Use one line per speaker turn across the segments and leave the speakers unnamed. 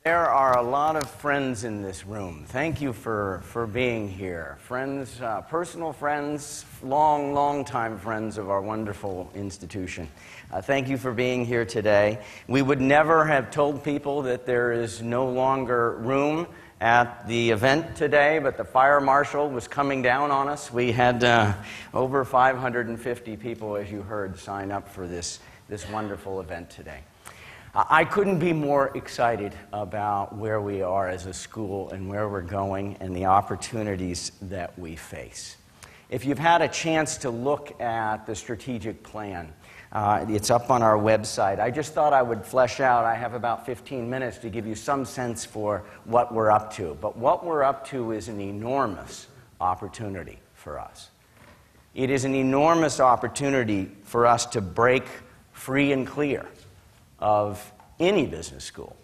There are a lot of friends in this room. Thank you for being here. Friends, personal friends, long time friends of our wonderful institution. Thank you for being here today. We would never have told people that there is no longer room at the event today, but the fire marshal was coming down on us. We had over 550 people, as you heard, sign up for this wonderful event today. I couldn't be more excited about where we are as a school and where we're going and the opportunities that we face. If you've had a chance to look at the strategic plan, it's up on our website. I just thought I would flesh out. I have about 15 minutes to give you some sense for what we're up to. But what we're up to is an enormous opportunity for us. It is an enormous opportunity for us to break free and clear of any business school.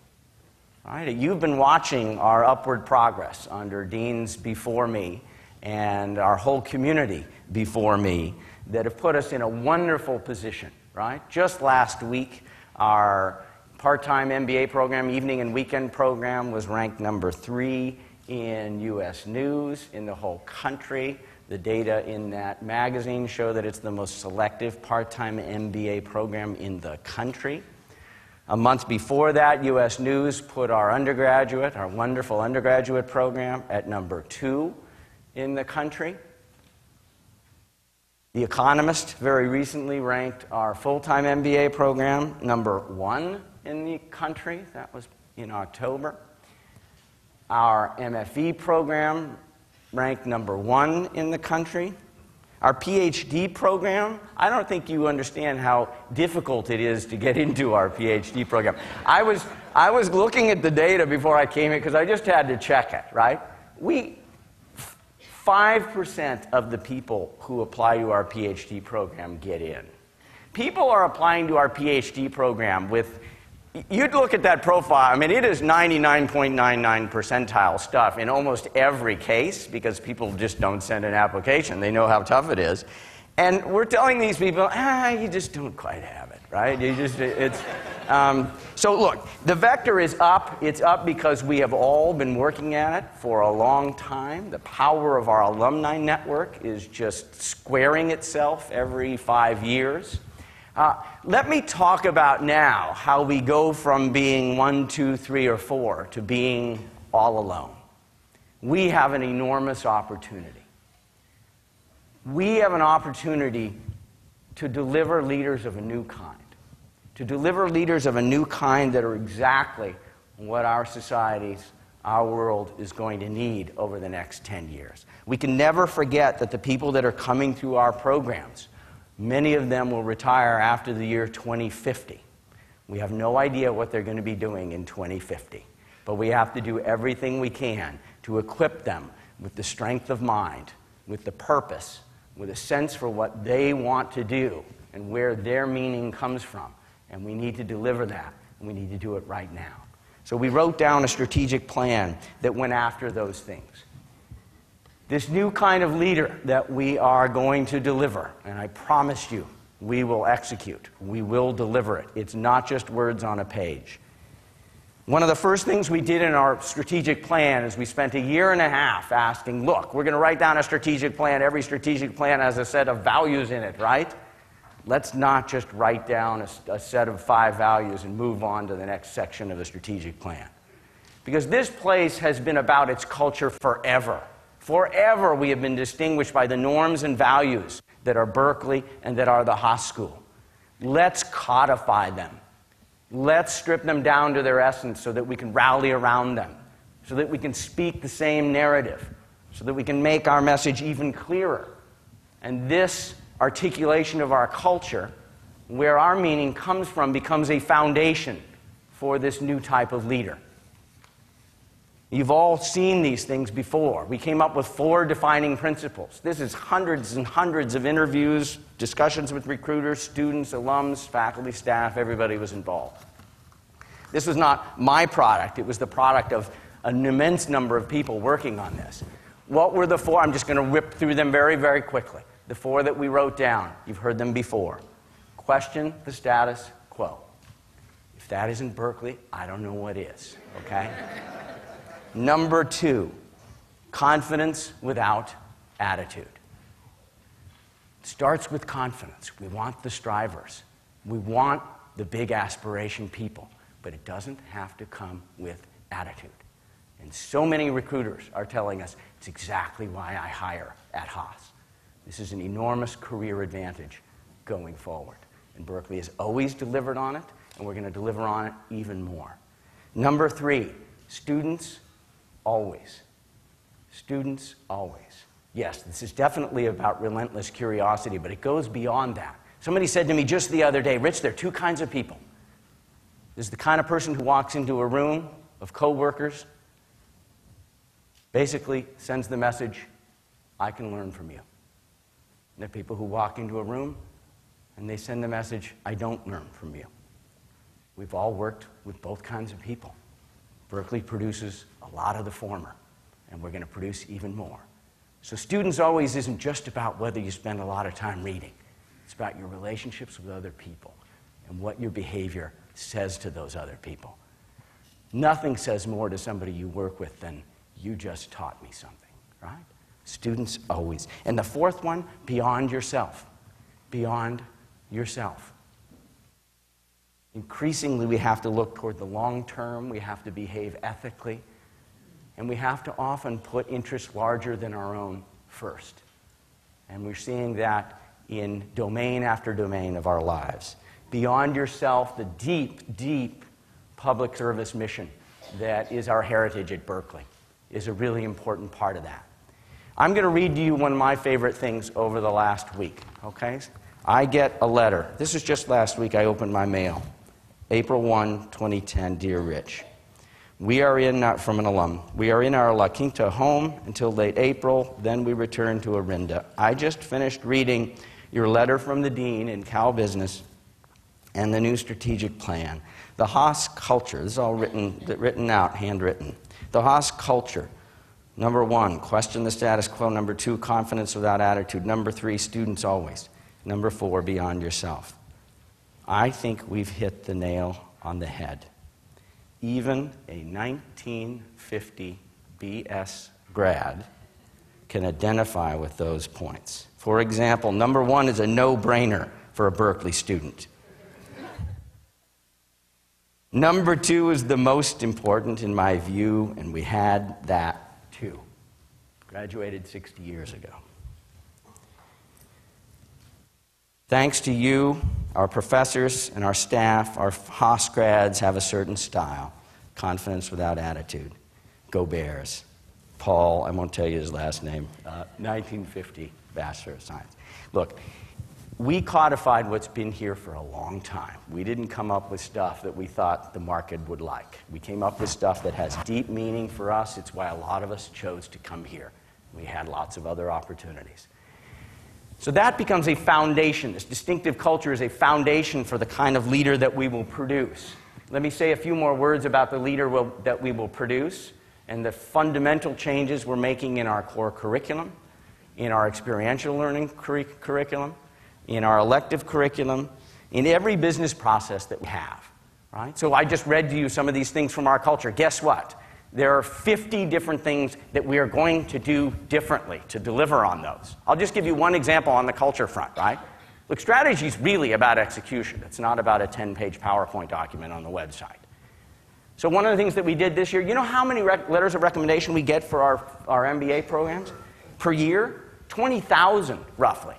Right? You've been watching our upward progress under deans before me and our whole community before me that have put us in a wonderful position. Right? Just last week, our part-time MBA program, evening and weekend program, was ranked number 3 in U.S. News in the whole country. The data in that magazine show that it's the most selective part-time MBA program in the country. A month before that, U.S. News put our undergraduate, our wonderful undergraduate program, at number 2 in the country. The Economist very recently ranked our full-time MBA program number 1 in the country. That was in October. Our MFE program ranked number 1 in the country. Our PhD program, I don't think you understand how difficult it is to get into our PhD program. I was looking at the data before I came in because I just had to check it, right? 5% of the people who apply to our PhD program get in. People are applying to our PhD program with, you'd look at that profile, I mean, it is 99.99 percentile stuff in almost every case because people just don't send an application. They know how tough it is. And we're telling these people, you just don't quite have it, right? So look, the vector is up. It's up because we have all been working at it for a long time. The power of our alumni network is just squaring itself every 5 years. Let me talk about now how we go from being 1, 2, 3, or 4 to being all alone. We have an enormous opportunity. We have an opportunity to deliver leaders of a new kind. To deliver leaders of a new kind that are exactly what our societies, our world is going to need over the next 10 years. We can never forget that the people that are coming through our programs, many of them will retire after the year 2050. We have no idea what they're going to be doing in 2050. But we have to do everything we can to equip them with the strength of mind, with the purpose, with a sense for what they want to do and where their meaning comes from. And we need to deliver that, and we need to do it right now. So we wrote down a strategic plan that went after those things. This new kind of leader that we are going to deliver, and I promise you, we will execute. We will deliver it. It's not just words on a page. One of the first things we did in our strategic plan is we spent 1.5 years asking, look, we're going to write down a strategic plan. Every strategic plan has a set of values in it, right? Let's not just write down a set of 5 values and move on to the next section of the strategic plan. Because this place has been about its culture forever. Forever we have been distinguished by the norms and values that are Berkeley and that are the Haas School. Let's codify them. Let's strip them down to their essence so that we can rally around them, so that we can speak the same narrative, so that we can make our message even clearer. And this articulation of our culture, where our meaning comes from, becomes a foundation for this new type of leader. You've all seen these things before. We came up with 4 defining principles. This is hundreds and hundreds of interviews, discussions with recruiters, students, alums, faculty, staff, everybody was involved. This was not my product. It was the product of an immense number of people working on this. What were the 4? I'm just going to whip through them very, very quickly. The 4 that we wrote down, you've heard them before. Question the status quo. If that isn't Berkeley, I don't know what is, okay? Number 2, confidence without attitude. It starts with confidence. We want the strivers. We want the big aspiration people, but it doesn't have to come with attitude. And so many recruiters are telling us it's exactly why I hire at Haas. This is an enormous career advantage going forward. And Berkeley has always delivered on it, and we're going to deliver on it even more. Number 3, students always. Students always. Yes, this is definitely about relentless curiosity, but it goes beyond that. Somebody said to me just the other day, Rich, there are 2 kinds of people. There's the kind of person who walks into a room of coworkers, basically sends the message, I can learn from you. And there are people who walk into a room and they send the message, I don't learn from you. We've all worked with both kinds of people. Berkeley produces a lot of the former, and we're going to produce even more. So students always isn't just about whether you spend a lot of time reading. It's about your relationships with other people and what your behavior says to those other people. Nothing says more to somebody you work with than you just taught me something, right? Students always. And the 4th one, beyond yourself. Beyond yourself. Increasingly, we have to look toward the long term. We have to behave ethically. And we have to often put interests larger than our own first. And we're seeing that in domain after domain of our lives. Beyond yourself, the deep, deep public service mission that is our heritage at Berkeley is a really important part of that. I'm going to read to you one of my favorite things over the last week, okay? I get a letter. This is just last week I opened my mail. April 1, 2010, Dear Rich. We are in, from an alum, we are in our La Quinta home until late April, then we return to Orinda. I just finished reading your letter from the Dean in Cal Business and the new strategic plan. The Haas culture, this is all written out, handwritten. The Haas culture, number 1, question the status quo. Number 2, confidence without attitude. Number 3, students always. Number 4, beyond yourself. I think we've hit the nail on the head. Even a 1950 BS grad can identify with those points. For example, number 1 is a no-brainer for a Berkeley student. Number 2 is the most important in my view, and we had that too. Graduated 60 years ago. Thanks to you, our professors and our staff, our Haas grads have a certain style. Confidence without attitude. Go Bears. Paul, I won't tell you his last name, 1950 Bachelor of Science. Look, we codified what's been here for a long time. We didn't come up with stuff that we thought the market would like. We came up with stuff that has deep meaning for us. It's why a lot of us chose to come here. We had lots of other opportunities. So that becomes a foundation. This distinctive culture is a foundation for the kind of leader that we will produce. Let me say a few more words about the leader that we will produce and the fundamental changes we're making in our core curriculum, in our experiential learning curriculum, in our elective curriculum, in every business process that we have. Right? So I just read to you some of these things from our culture. Guess what? There are 50 different things that we are going to do differently to deliver on those. I'll just give you one example on the culture front, right? Look, strategy is really about execution. It's not about a 10-page PowerPoint document on the website. So one of the things that we did this year, you know how many letters of recommendation we get for our MBA programs per year? 20,000, roughly.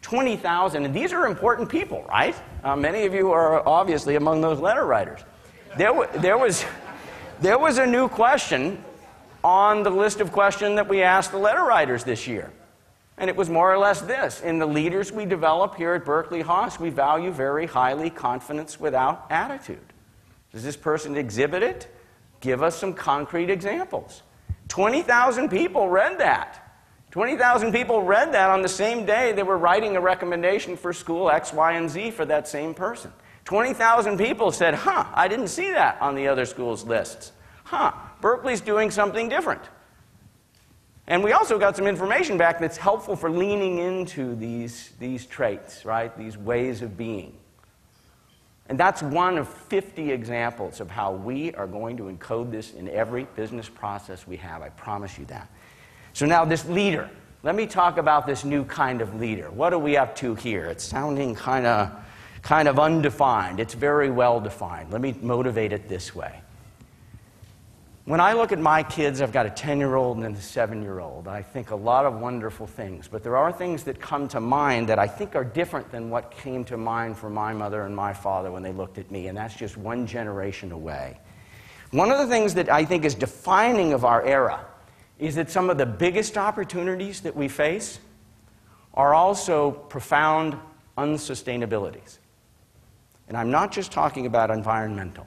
20,000, and these are important people, right? Many of you are obviously among those letter writers. There was a new question on the list of questions that we asked the letter writers this year. And it was more or less this. In the leaders we develop here at Berkeley Haas, we value very highly confidence without attitude. Does this person exhibit it? Give us some concrete examples. 20,000 people read that. 20,000 people read that on the same day they were writing a recommendation for school X, Y, and Z for that same person. 20,000 people said, I didn't see that on the other schools' lists. Berkeley's doing something different. And we also got some information back that's helpful for leaning into these traits, right? These ways of being. And that's one of 50 examples of how we are going to encode this in every business process we have. I promise you that. So now this leader. Let me talk about this new kind of leader. What are we up to here? It's sounding kind of undefined. It's very well defined. Let me motivate it this way. When I look at my kids, I've got a 10-year-old and a 7-year-old. I think a lot of wonderful things, but there are things that come to mind that I think are different than what came to mind for my mother and my father when they looked at me, and that's just one generation away. One of the things that I think is defining of our era is that some of the biggest opportunities that we face are also profound unsustainabilities. And I'm not just talking about environmental.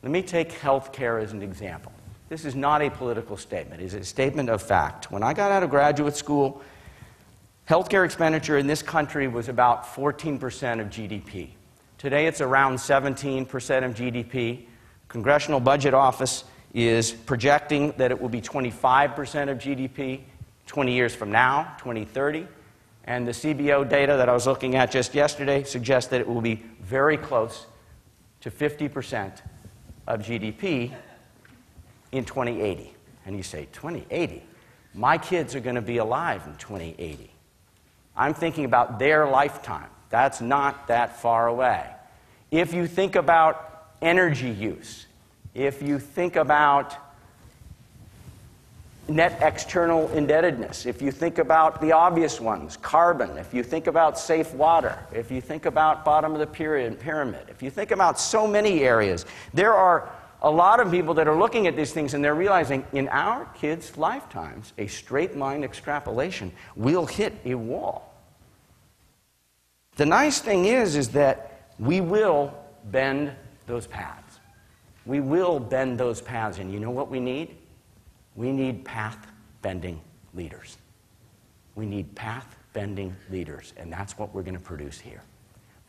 Let me take healthcare as an example. This is not a political statement. It's a statement of fact. When I got out of graduate school, healthcare expenditure in this country was about 14% of GDP. Today it's around 17% of GDP. Congressional Budget Office is projecting that it will be 25% of GDP 20 years from now, 2030. And the CBO data that I was looking at just yesterday suggests that it will be very close to 50% of GDP in 2080. And you say, 2080? My kids are going to be alive in 2080. I'm thinking about their lifetime. That's not that far away. If you think about energy use, if you think about net external indebtedness, if you think about the obvious ones, carbon, if you think about safe water, if you think about bottom of the pyramid, if you think about so many areas, there are a lot of people that are looking at these things and they're realizing in our kids' lifetimes, a straight line extrapolation will hit a wall. The nice thing is that we will bend those paths. We will bend those paths, and you know what we need? We need path-bending leaders. We need path-bending leaders, and that's what we're going to produce here.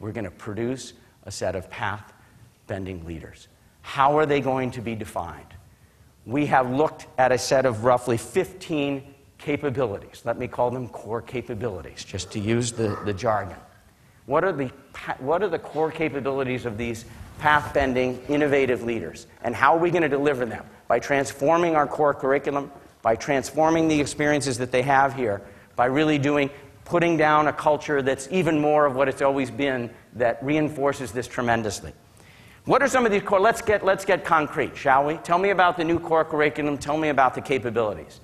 We're going to produce a set of path-bending leaders. How are they going to be defined? We have looked at a set of roughly 15 capabilities. Let me call them core capabilities, just to use the jargon. What are the core capabilities of these path-bending, innovative leaders? And how are we going to deliver them? By transforming our core curriculum, by transforming the experiences that they have here, by really putting down a culture that's even more of what it's always been, that reinforces this tremendously. What are some of these core? Let's get concrete, shall we? Tell me about the new core curriculum. Tell me about the capabilities.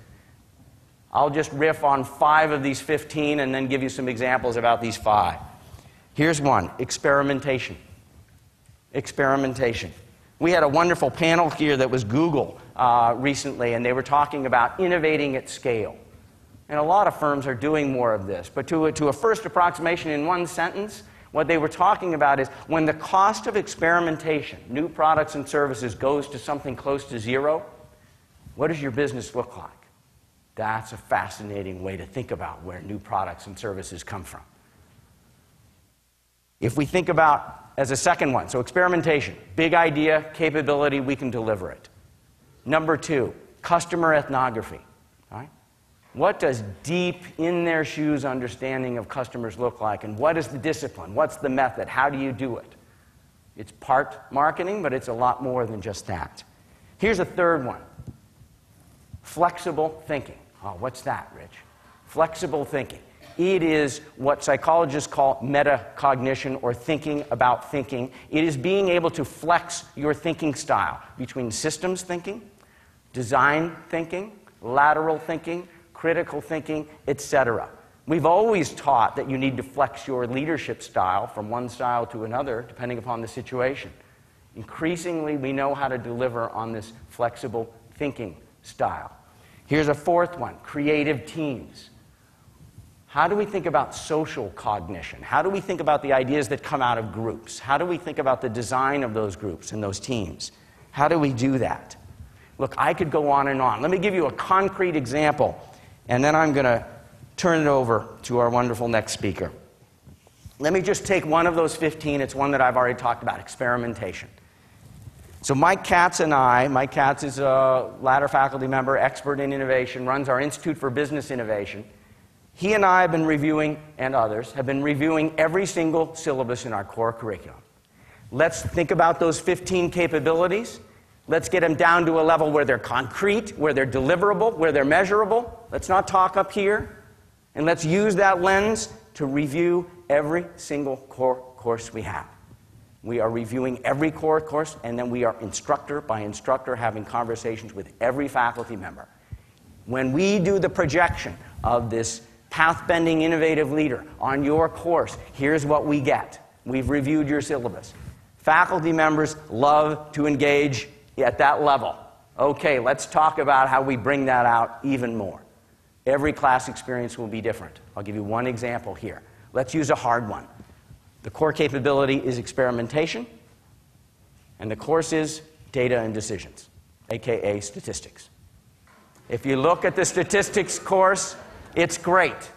I'll just riff on 5 of these 15 and then give you some examples about these 5. Here's one: experimentation. Experimentation. We had a wonderful panel here that was Google recently, and they were talking about innovating at scale. And a lot of firms are doing more of this. But to a first approximation in one sentence, what they were talking about is when the cost of experimentation, new products and services, goes to something close to zero, what does your business look like? That's a fascinating way to think about where new products and services come from. If we think about, as a second one, so experimentation, big idea, capability, we can deliver it. Number 2, customer ethnography. Right? What does deep, in their shoes understanding of customers look like, and what is the discipline? What's the method? How do you do it? It's part marketing, but it's a lot more than just that. Here's a third one: flexible thinking. Oh, what's that, Rich? Flexible thinking. It is what psychologists call metacognition, or thinking about thinking. It is being able to flex your thinking style between systems thinking, design thinking, lateral thinking, critical thinking, etc. We've always taught that you need to flex your leadership style from one style to another, depending upon the situation. Increasingly, we know how to deliver on this flexible thinking style. Here's a fourth one: creative teams. How do we think about social cognition? How do we think about the ideas that come out of groups? How do we think about the design of those groups and those teams? How do we do that? Look, I could go on and on. Let me give you a concrete example, and then I'm going to turn it over to our wonderful next speaker. Let me just take one of those 15. It's one that I've already talked about: experimentation. So Mike Katz and I, Mike Katz is a Ladder faculty member, expert in innovation, runs our Institute for Business Innovation. He and I have been reviewing, and others, have been reviewing every single syllabus in our core curriculum. Let's think about those 15 capabilities. Let's get them down to a level where they're concrete, where they're deliverable, where they're measurable. Let's not talk up here. And let's use that lens to review every single core course we have. We are reviewing every core course, and then we are instructor by instructor having conversations with every faculty member. When we do the projection of this path-bending innovative leader on your course, here's what we get. We've reviewed your syllabus. Faculty members love to engage at that level. Okay, let's talk about how we bring that out even more. Every class experience will be different. I'll give you one example here. Let's use a hard one. The core capability is experimentation, and the course is data and decisions, aka statistics. If you look at the statistics course, it's great.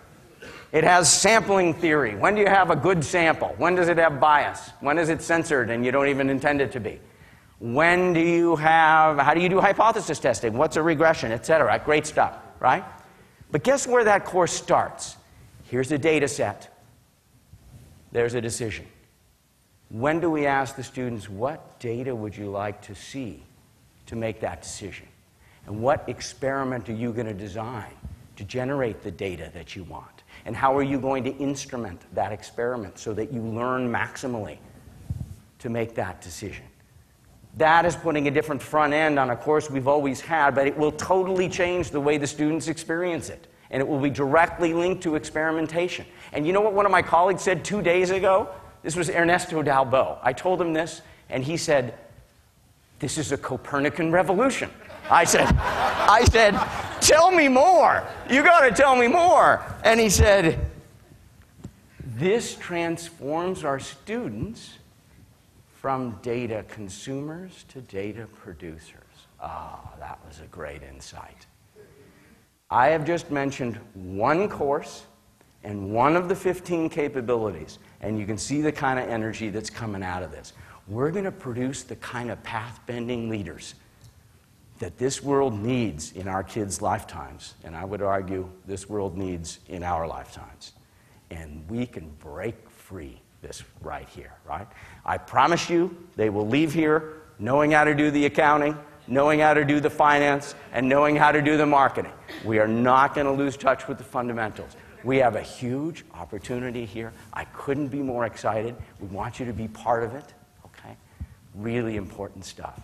It has sampling theory. When do you have a good sample? When does it have bias? When is it censored and you don't even intend it to be? How do you do hypothesis testing? What's a regression, etc.? Great stuff, right? But guess where that course starts? Here's a data set. There's a decision. When do we ask the students, what data would you like to see to make that decision? And what experiment are you going to design to generate the data that you want? And how are you going to instrument that experiment so that you learn maximally to make that decision? That is putting a different front end on a course we've always had, but it will totally change the way the students experience it. And it will be directly linked to experimentation. And you know what one of my colleagues said 2 days ago? This was Ernesto Dalbo. I told him this, and he said, "This is a Copernican revolution." I said, "Tell me more. You got to tell me more." And he said, "This transforms our students from data consumers to data producers." Oh, that was a great insight. I have just mentioned one course and one of the 15 capabilities, and you can see the kind of energy that's coming out of this. We're going to produce the kind of path-bending leaders that this world needs in our kids' lifetimes, and I would argue this world needs in our lifetimes. And we can break free this right here, right? I promise you they will leave here knowing how to do the accounting, knowing how to do the finance, and knowing how to do the marketing. We are not going to lose touch with the fundamentals. We have a huge opportunity here. I couldn't be more excited. We want you to be part of it, okay? Really important stuff.